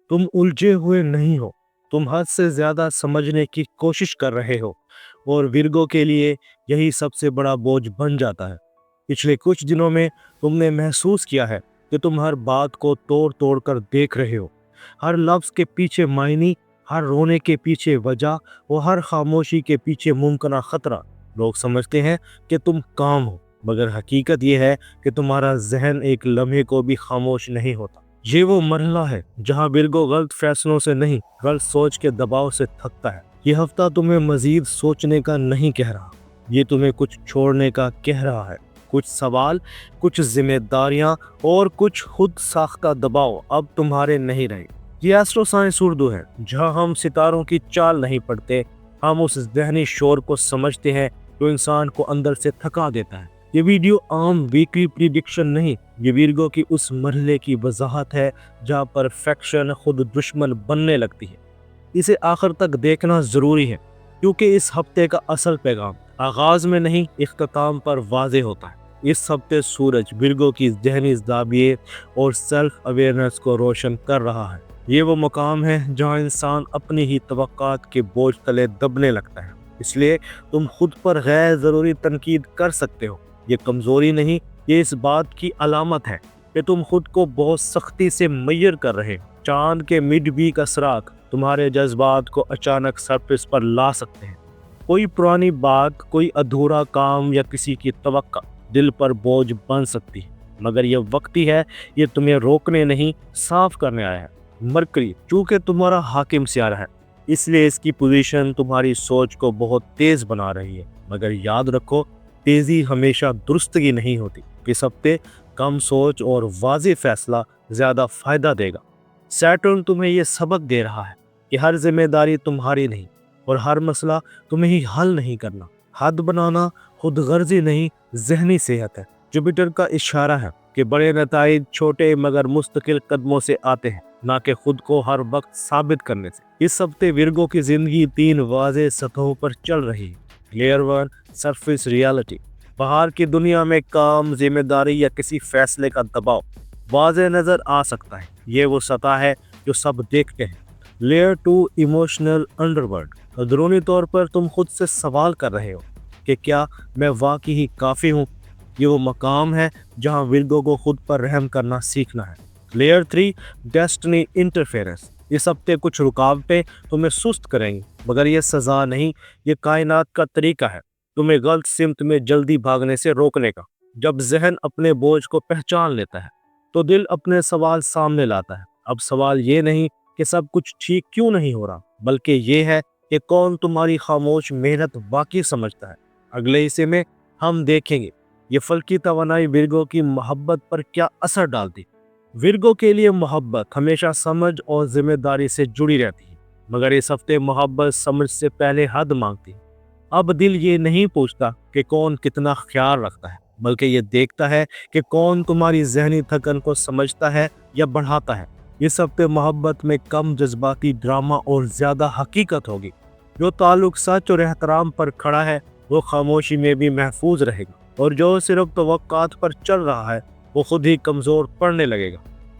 तुम उलझे हुए नहीं हो, तुम हद से ज्यादा समझने की कोशिश कर रहे हो, और विर्गो के लिए यही सबसे बड़ा बोझ बन जाता है। पिछले कुछ दिनों में तुमने महसूस किया है कि तुम हर बात को तोड़ तोड़ कर देख रहे हो, हर लफ्ज के पीछे मायने, हर रोने के पीछे वजह और हर खामोशी के पीछे मुमकिन खतरा। लोग समझते हैं कि तुम काम हो, मगर हकीकत यह है कि तुम्हारा जहन एक लम्हे को भी खामोश नहीं होता। ये वो मरहला है जहाँ बिरगो गलत फैसलों से नहीं, गलत सोच के दबाव से थकता है। ये हफ्ता तुम्हें मजीद सोचने का नहीं कह रहा, ये तुम्हें कुछ छोड़ने का कह रहा है। कुछ सवाल, कुछ जिम्मेदारियां और कुछ खुद साख्ता दबाव अब तुम्हारे नहीं रहे। ये एस्ट्रो साइंस उर्दू है, जहाँ हम सितारों की चाल नहीं पढ़ते, हम उस जहनी शोर को समझते हैं जो इंसान को अंदर से थका देता है। ये वीडियो आम वीकली प्रिडिक्शन नहीं, ये विर्गो की उस मरहले की वजाहत है जहाँ परफेक्शन खुद दुश्मन बनने लगती है। इसे आखिर तक देखना जरूरी है, क्योंकि इस हफ्ते का असल पैगाम आगाज में नहीं, इख्तिताम पर वाज़े होता है। इस हफ्ते सूरज विर्गो की जहनी ज़ाविये और सेल्फ अवेयरनेस को रोशन कर रहा है। ये वो मकाम है जहाँ इंसान अपनी ही तवक्कात के बोझ तले दबने लगता है। इसलिए तुम खुद पर गैर ज़रूरी तनकीद कर सकते हो। ये कमज़ोरी नहीं, ये इस बात की अलामत है कि तुम खुद को बहुत सख्ती से मैयर कर रहे हो। चांद के मिड वीक असरात तुम्हारे जज्बात को अचानक सरफेस पर ला सकते हैं। कोई पुरानी बात, कोई अधूरा काम या किसी की तवक्का दिल पर बोझ बन सकती है, मगर यह वक्ती है, ये तुम्हें रोकने नहीं, साफ करने आया है। मरकरी चूंकि तुम्हारा हाकिम सियारा है, इसलिए इसकी पोजीशन तुम्हारी सोच को बहुत तेज बना रही है। मगर याद रखो, तेजी हमेशा दुरुस्तगी नहीं होती। इस हफ्ते कम सोच और वाज़ेह फैसला ज्यादा फायदा देगा। सैटर्न तुम्हें यह सबक दे रहा है कि हर जिम्मेदारी तुम्हारी नहीं और हर मसला तुम्हें ही हल नहीं करना। हद बनाना खुद गर्जी नहीं, जहनी सेहत है। जुपिटर का इशारा है कि बड़े नताइज छोटे मगर मुस्तकिल कदमों से आते हैं, ना कि खुद को हर वक्त साबित करने से। इस हफ्ते विर्गो की जिंदगी 3 वाज़ेह सतहों पर चल रही है। Layer 1, surface reality. बाहर की दुनिया में काम, जिम्मेदारी या किसी फैसले का दबाव वाज़ेह नजर आ सकता है। ये वो सतह है जो सब देखते हैं। Layer 2, emotional underworld. अंदरूनी तौर पर तुम खुद से सवाल कर रहे हो कि क्या मैं वाकई ही काफ़ी हूँ। ये वो मकाम है जहाँ विर्गो को खुद पर रहम करना सीखना है। Layer 3, destiny interference. इस हफ्ते कुछ रुकावटें तुम्हें सुस्त करेंगी, मगर ये सज़ा नहीं, ये कायनात का तरीका है तुम्हें गलत सिमत में जल्दी भागने से रोकने का। जब जहन अपने बोझ को पहचान लेता है तो दिल अपने सवाल सामने लाता है। अब सवाल ये नहीं कि सब कुछ ठीक क्यों नहीं हो रहा, बल्कि ये है कि कौन तुम्हारी खामोश मेहनत बाकी समझता है। अगले हिस्से में हम देखेंगे ये फल्की तवानाई विर्गो की मोहब्बत पर क्या असर डालती। विर्गो के लिए मोहब्बत हमेशा समझ और जिम्मेदारी से जुड़ी रहती है, मगर इस हफ्ते मोहब्बत समझ से पहले हद मांगती है। अब दिल ये नहीं पूछता कि कौन कितना ख्याल रखता है, बल्कि ये देखता है कि कौन तुम्हारी जहनी थकन को समझता है या बढ़ाता है। इस हफ्ते मोहब्बत में कम जज्बाती ड्रामा और ज्यादा हकीकत होगी। जो ताल्लुक सच और एहतराम पर खड़ा है वो खामोशी में भी महफूज रहेगा, और जो सिर्फ तवक्कात पर चल रहा है वो खुद ही कमजोर पड़ने लगेगा।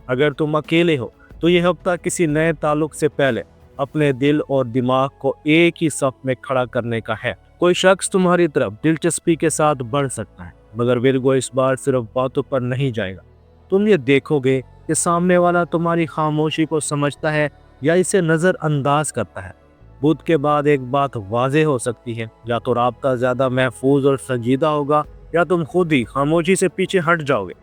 अगर तुम अकेले हो तो यह हफ्ता किसी नए ताल्लुक से पहले अपने दिल और दिमाग को एक ही सफ में खड़ा करने का है। कोई शख्स तुम्हारी तरफ दिलचस्पी के साथ बढ़ सकता है, मगर विर्गो इस बार सिर्फ बातों पर नहीं जाएगा। तुम ये देखोगे कि सामने वाला तुम्हारी खामोशी को समझता है या इसे नज़रअंदाज करता है। बुध के बाद एक बात वाज़ेह हो सकती है, या तो राब्ता ज़्यादा महफूज और संजीदा होगा, या तुम खुद ही खामोशी से पीछे हट जाओगे।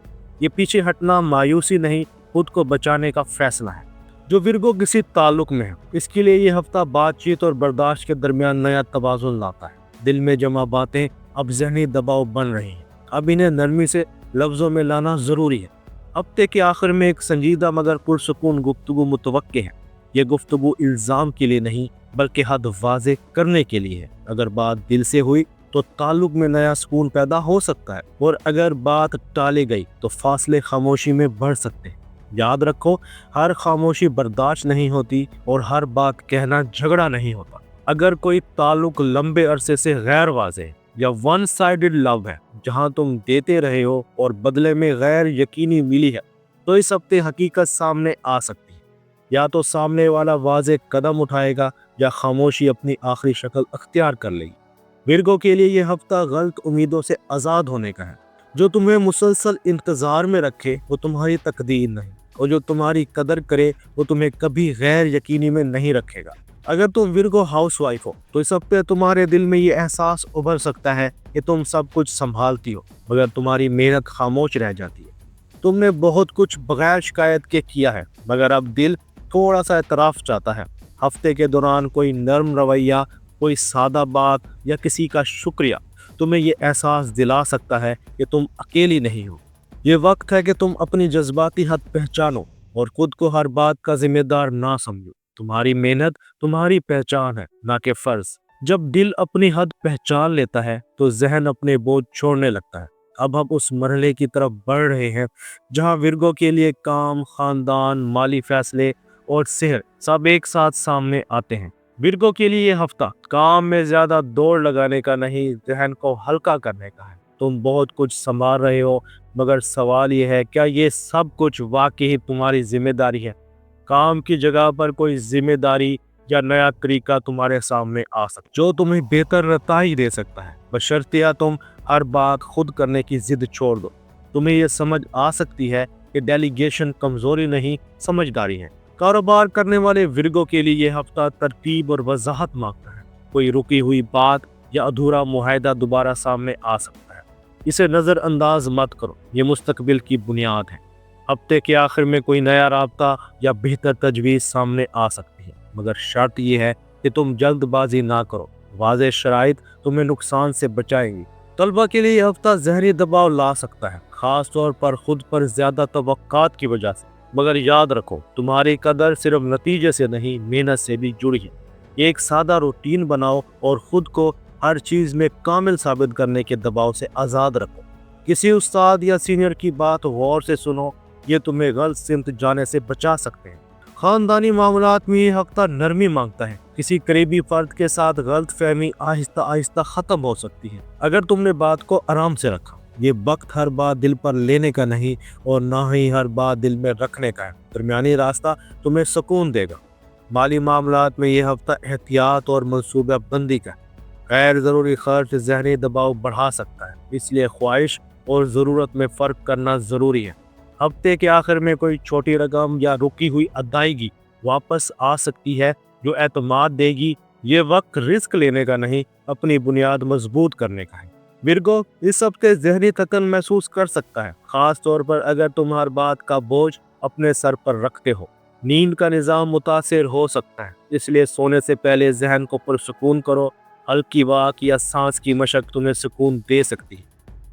ये पीछे हटना मायूसी नहीं, खुद को बचाने का फैसला है। जो विर्गो किसी ताल्लुक में है, इसके लिए ये हफ्ता बातचीत और बर्दाश्त के दरमियान नया तवाज़ुन लाता है। दिल में जमा बातें अब ज़हनी दबाव बन रही हैं, अब इन्हें नरमी से लफ्ज़ों में लाना ज़रूरी है। हफ्ते के आखिर में एक संजीदा मगर पुरसुकून गुफ्तगू मुतवक्के है। ये गुफ्तगू इल्ज़ाम के लिए नहीं, बल्कि हद वाज़ेह करने के लिए है। अगर बात दिल से हुई तो ताल्लुक में नया सुकून पैदा हो सकता है, और अगर बात टाली गई तो फासले खामोशी में बढ़ सकते हैं। याद रखो, हर खामोशी बर्दाश्त नहीं होती और हर बात कहना झगड़ा नहीं होता। अगर कोई ताल्लुक लंबे अरसे से गैर वाज़ेह या वन साइडेड लव है, जहां तुम देते रहे हो और बदले में गैर यकीनी मिली है, तो इस हफ्ते हकीकत सामने आ सकती है। یا تو سامنے والا واضح قدم اٹھائے گا یا خاموشی اپنی آخری شکل اختیار کر لے گی۔ ورگو کے لیے یہ ہفتہ غلط امیدوں سے آزاد ہونے کا ہے۔ جو تمہیں مسلسل انتظار میں رکھے وہ تمہاری تقدیر نہیں، اور جو تمہاری قدر کرے وہ تمہیں کبھی غیر یقینی میں نہیں رکھے گا۔ اگر تم ورگو ہاؤس وائف ہو تو اس ہفتے تمہارے دل میں یہ احساس ابھر سکتا ہے کہ تم سب کچھ سنبھالتی ہو مگر تمہاری محنت خاموش رہ جاتی ہے۔ تم نے بہت کچھ بغیر شکایت کے کیا ہے مگر اب دل تھوڑا سا اعتراف چاہتا ہے۔ ہفتے کے دوران کوئی نرم رویہ، کوئی سادہ بات یا کسی کا شکریہ تمہیں یہ احساس دلا سکتا ہے کہ تم اکیلی نہیں ہو۔ یہ وقت ہے کہ تم اپنی جذباتی حد پہچانو اور خود کو ہر بات کا ذمہ دار نہ سمجھو۔ تمہاری محنت تمہاری پہچان ہے، نہ کہ فرض۔ جب دل اپنی حد پہچان لیتا ہے تو ذہن اپنے بوجھ چھوڑنے لگتا ہے۔ اب ہم اس مرحلے کی طرف بڑھ رہے ہیں جہاں ورگو کے لیے کام، خاندان، مالی فیصلے اور صحت سب ایک ساتھ سامنے آتے ہیں۔ ورگو کے لیے یہ ہفتہ کام میں زیادہ دوڑ لگانے کا نہیں، ذہن کو ہلکا کرنے کا ہے۔ تم بہت کچھ سنبھال رہے ہو مگر سوال یہ ہے کیا یہ سب کچھ واقعی تمہاری ذمہ داری ہے؟ کام کی جگہ پر کوئی ذمہ داری یا نیا طریقہ تمہارے سامنے آ سکتا جو تمہیں بہتر رتائی دے سکتا ہے، بشرطیہ تم ہر بات خود کرنے کی ضد چھوڑ دو۔ تمہیں یہ سمجھ آ سکتی ہے کہ ڈیلیگیشن کمزوری نہیں، سمجھداری ہے۔ کاروبار کرنے والے ورگو کے لیے یہ ہفتہ ترتیب اور وضاحت مانگتا ہے۔ کوئی رکی ہوئی بات یا ادھورا معاہدہ دوبارہ سامنے آ سکتا ہے، اسے نظر انداز مت کرو، یہ مستقبل کی بنیاد ہے۔ ہفتے کے آخر میں کوئی نیا رابطہ یا بہتر تجویز سامنے آ سکتی ہے مگر شرط یہ ہے کہ تم جلد بازی نہ کرو۔ واضح شرائط تمہیں نقصان سے بچائیں گی۔ طلبہ کے لیے یہ ہفتہ ذہنی دباؤ لا سکتا ہے، خاص طور پر خود پر زیادہ توقعات کی وجہ سے، مگر یاد رکھو تمہاری قدر صرف نتیجے سے نہیں، محنت سے بھی جڑی ہے۔ ایک سادہ روٹین بناؤ اور خود کو ہر چیز میں کامل ثابت کرنے کے دباؤ سے آزاد رکھو۔ کسی استاد یا سینئر کی بات غور سے سنو، یہ تمہیں غلط سمت جانے سے بچا سکتے ہیں۔ خاندانی معاملات میں یہ ہفتہ نرمی مانگتا ہے۔ کسی قریبی فرد کے ساتھ غلط فہمی آہستہ آہستہ ختم ہو سکتی ہے اگر تم نے بات کو آرام سے رکھا۔ یہ وقت ہر بات دل پر لینے کا نہیں اور نہ ہی ہر بات دل میں رکھنے کا ہے۔ درمیانی راستہ تمہیں سکون دے گا۔ مالی معاملات میں یہ ہفتہ احتیاط اور منصوبہ بندی کا ہے۔ غیر ضروری خرچ ذہنی دباؤ بڑھا سکتا ہے، اس لیے خواہش اور ضرورت میں فرق کرنا ضروری ہے۔ ہفتے کے آخر میں کوئی چھوٹی رقم یا رکی ہوئی ادائیگی واپس آ سکتی ہے جو اعتماد دے گی۔ یہ وقت رسک لینے کا نہیں، اپنی بنیاد مضبوط کرنے کا ہے۔ ورگو اس ہفتے ذہنی تھکن محسوس کر سکتا ہے، خاص طور پر اگر تم ہر بات کا بوجھ اپنے سر پر رکھتے ہو۔ نیند کا نظام متاثر ہو سکتا ہے، اس لیے سونے سے پہلے ذہن کو پرسکون کرو۔ ہلکی واک یا سانس کی مشق تمہیں سکون دے سکتی ہے۔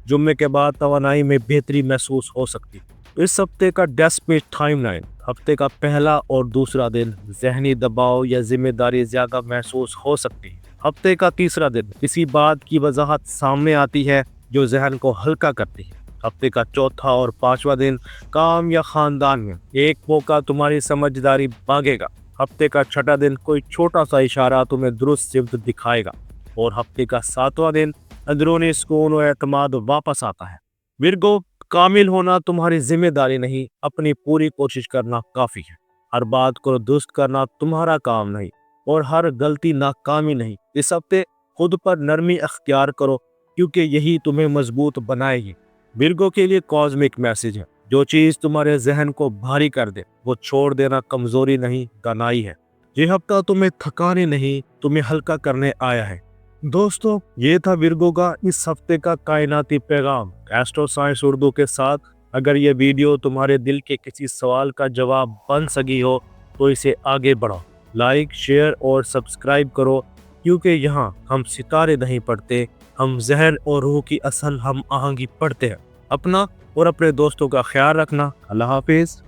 جمعے کے بعد توانائی میں بہتری محسوس ہو سکتی ہے۔ اس ہفتے کا ڈیسپیچ ٹائم لائن: ہفتے کا پہلا اور دوسرا دن ذہنی دباؤ یا ذمہ داری زیادہ محسوس ہو سکتی ہے۔ ہفتے کا تیسرا دن کسی بات کی وضاحت سامنے آتی ہے جو ذہن کو ہلکا کرتی ہے۔ ہفتے کا چوتھا اور پانچواں دن کام یا خاندان میں ایک موقع تمہاری سمجھداری مانگے گا۔ ہفتے کا چھٹا دن کوئی چھوٹا سا اشارہ تمہیں درست سمت دکھائے گا، اور ہفتے کا ساتواں دن اندرونی سکون و اعتماد واپس آتا ہے۔ ورگو، کامل ہونا تمہاری ذمہ داری نہیں، اپنی پوری کوشش کرنا کافی ہے۔ ہر بات کو درست کرنا تمہارا کام نہیں، اور ہر غلطی ناکامی نہیں۔ اس ہفتے خود پر نرمی اختیار کرو کیونکہ یہی تمہیں مضبوط بنائے گی۔ ورگو کے لیے کاسمک میسج ہے: جو چیز تمہارے ذہن کو بھاری کر دے وہ چھوڑ دینا کمزوری نہیں، دانائی ہے۔ یہ ہفتہ تمہیں تھکانے نہیں، تمہیں ہلکا کرنے آیا ہے۔ دوستو، یہ تھا ورگو کا اس ہفتے کا کائناتی پیغام ایسٹرو سائنس اردو کے ساتھ۔ اگر یہ ویڈیو تمہارے دل کے کسی سوال کا جواب بن سکی ہو تو اسے آگے بڑھاؤ، لائک، شیئر اور سبسکرائب کرو، کیونکہ یہاں ہم ستارے نہیں پڑھتے، ہم ذہن اور روح کی اصل ہم آہنگی پڑھتے ہیں۔ اپنا اور اپنے دوستوں کا خیال رکھنا۔ اللہ حافظ۔